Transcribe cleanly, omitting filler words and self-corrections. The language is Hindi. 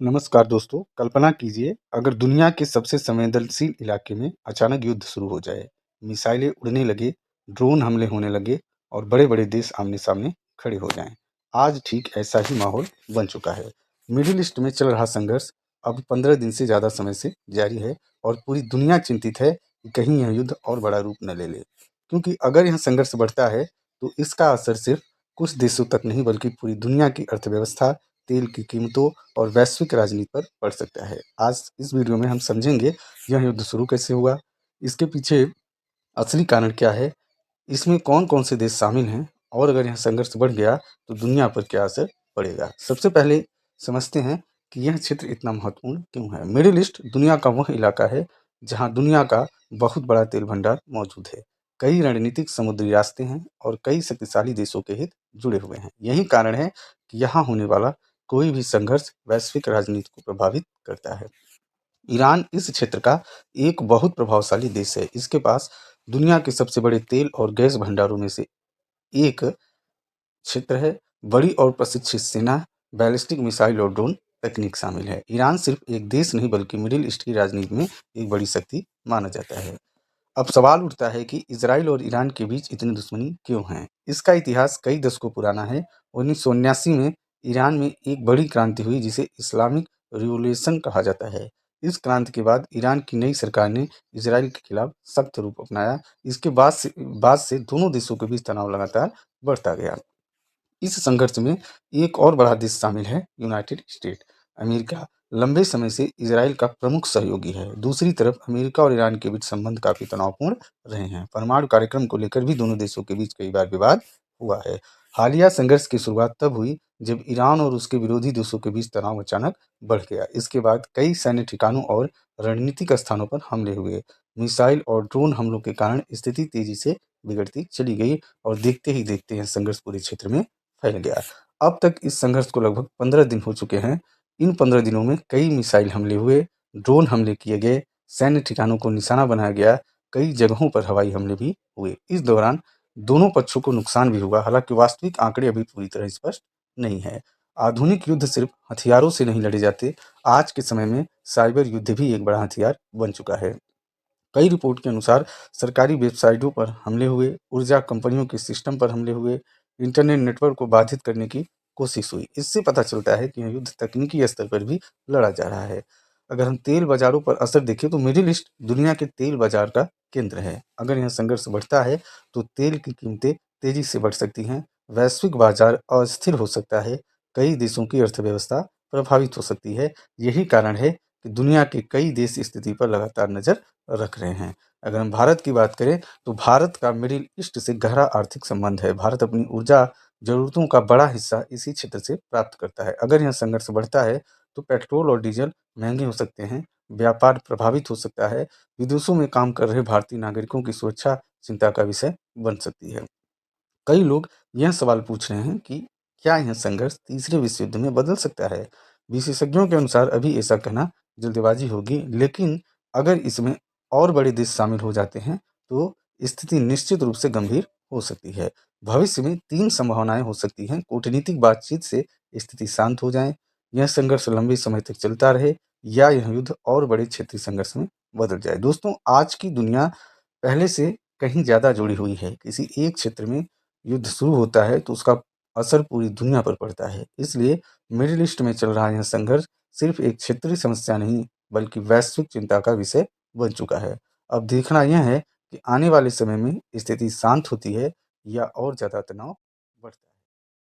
नमस्कार दोस्तों, कल्पना कीजिए अगर दुनिया के सबसे संवेदनशील इलाके में अचानक युद्ध शुरू हो जाए, मिसाइलें उड़ने लगे, ड्रोन हमले होने लगे और बड़े-बड़े देश आमने-सामने खड़े हो जाएं। आज ठीक ऐसा ही माहौल बन चुका है। मिडिल ईस्ट में चल रहा संघर्ष अब 15 दिन से ज़्यादा समय से जारी है और पूरी दुनिया चिंतित है कि कहीं यह युद्ध और बड़ा रूप न ले ले। क्योंकि अगर यह संघर्ष बढ़ता है, तो इसका असर सिर्फ कुछ देशों तक नहीं बल्कि पूरी दुनिया की अर्थव्यवस्था, तेल की कीमतों और वैश्विक राजनीति पर पड़ सकता है। आज इस वीडियो में हम समझेंगे यह युद्ध शुरू कैसे हुआ, इसके पीछे असली कारण क्या है, इसमें कौन-कौन से देश शामिल हैं और अगर यह संघर्ष बढ़ गया तो दुनिया पर क्या असर पड़ेगा। सबसे पहले समझते हैं कि यह क्षेत्र इतना महत्वपूर्ण क्यों है। मिडिल ईस्ट दुनिया का वह इलाका है जहाँ दुनिया का बहुत बड़ा तेल भंडार मौजूद है। कई रणनीतिक समुद्री रास्ते हैं और कई शक्तिशाली देशों के हित जुड़े हुए हैं। यही कारण है कि यहाँ होने वाला कोई भी संघर्ष वैश्विक राजनीति को प्रभावित करता है। ईरान इस क्षेत्र का एक बहुत प्रभावशाली देश है। इसके पास दुनिया के सबसे बड़े तेल और गैस भंडारों में से एक क्षेत्र है। बड़ी और प्रशिक्षित सेना, बैलिस्टिक मिसाइल और ड्रोन तकनीक शामिल है। ईरान सिर्फ एक देश नहीं बल्कि मिडिल ईस्ट की राजनीति में एक बड़ी शक्ति माना जाता है। अब सवाल उठता है कि इजराइल और ईरान के बीच इतनी दुश्मनी क्यों है? इसका इतिहास कई दशकों पुराना है। 1979 में ईरान में एक बड़ी क्रांति हुई जिसे इस्लामिक रिवॉल्यूशन कहा जाता है। इस क्रांति के बाद ईरान की नई सरकार ने इजराइल के खिलाफ सख्त रूप अपनाया। इसके बाद से दोनों देशों के बीच तनाव लगातार बढ़ता गया। इस संघर्ष में एक और बड़ा देश शामिल है, यूनाइटेड स्टेट अमेरिका लंबे समय से इजराइल का प्रमुख सहयोगी है। दूसरी तरफ अमेरिका और ईरान के बीच संबंध काफी तनावपूर्ण रहे हैं। परमाणु कार्यक्रम को लेकर भी दोनों देशों के बीच कई बार विवाद हुआ है। हालिया संघर्ष की शुरुआत तब हुई जब ईरान और उसके विरोधी देशों के बीच तनाव अचानक बढ़ गया। इसके बाद कई सैन्य ठिकानों और रणनीतिक स्थानों पर हमले हुए। मिसाइल और ड्रोन हमलों के कारण स्थिति तेजी से बिगड़ती चली गई और देखते ही देखते यह संघर्ष पूरे क्षेत्र में फैल गया। अब तक इस संघर्ष को लगभग 15 दिन हो चुके हैं। इन 15 दिनों में कई मिसाइल हमले हुए, ड्रोन हमले किए गए, सैन्य ठिकानों को निशाना बनाया गया, कई जगहों पर हवाई हमले भी हुए। इस दौरान दोनों पक्षों को नुकसान भी हुआ, हालांकि वास्तविक आंकड़े अभी पूरी तरह स्पष्ट नहीं है। आधुनिक युद्ध सिर्फ हथियारों से नहीं लड़े जाते, आज के समय में साइबर युद्ध भी एक बड़ा हथियार बन चुका है। कई रिपोर्ट के अनुसार सरकारी वेबसाइटों पर हमले हुए, ऊर्जा कंपनियों के सिस्टम पर हमले हुए, इंटरनेट नेटवर्क को बाधित करने की कोशिश हुई। इससे पता चलता है कि यह युद्ध तकनीकी स्तर पर भी लड़ा जा रहा है। अगर हम तेल बाजारों पर असर देखें तो मिडिल ईस्ट दुनिया के तेल बाजार का केंद्र है। अगर यह संघर्ष बढ़ता है तो तेल की कीमतें तेजी से बढ़ सकती हैं, वैश्विक बाजार अस्थिर हो सकता है, कई देशों की अर्थव्यवस्था प्रभावित हो सकती है। यही कारण है कि दुनिया के कई देश इस स्थिति पर लगातार नजर रख रहे हैं। अगर हम भारत की बात करें तो भारत का मिडिल ईस्ट से गहरा आर्थिक संबंध है। भारत अपनी ऊर्जा जरूरतों का बड़ा हिस्सा इसी क्षेत्र से प्राप्त करता है। अगर यह संघर्ष बढ़ता है तो पेट्रोल और डीजल महंगे हो सकते हैं, व्यापार प्रभावित हो सकता है, विदेशों में काम कर रहे भारतीय नागरिकों की सुरक्षा चिंता का विषय बन सकती है। कई लोग यह सवाल पूछ रहे हैं कि क्या यह संघर्ष तीसरे विश्व युद्ध में बदल सकता है? विशेषज्ञों के अनुसार अभी ऐसा कहना जल्दबाजी होगी, लेकिन अगर इसमें और बड़े देश शामिल हो जाते हैं, तो स्थिति निश्चित रूप से गंभीर हो सकती है। भविष्य में 3 संभावनाएं हो सकती हैं। कूटनीतिक बातचीत से स्थिति शांत हो जाए, यह संघर्ष लंबे समय तक चलता रहे या यह युद्ध और बड़े क्षेत्रीय संघर्ष में बदल जाए। दोस्तों, आज की दुनिया पहले से कहीं ज़्यादा जुड़ी हुई है। किसी एक क्षेत्र में युद्ध शुरू होता है तो उसका असर पूरी दुनिया पर पड़ता है। इसलिए मिडिल ईस्ट में चल रहा यह संघर्ष सिर्फ एक क्षेत्रीय समस्या नहीं बल्कि वैश्विक चिंता का विषय बन चुका है। अब देखना यह है कि आने वाले समय में स्थिति शांत होती है या और ज़्यादा तनाव बढ़ता है।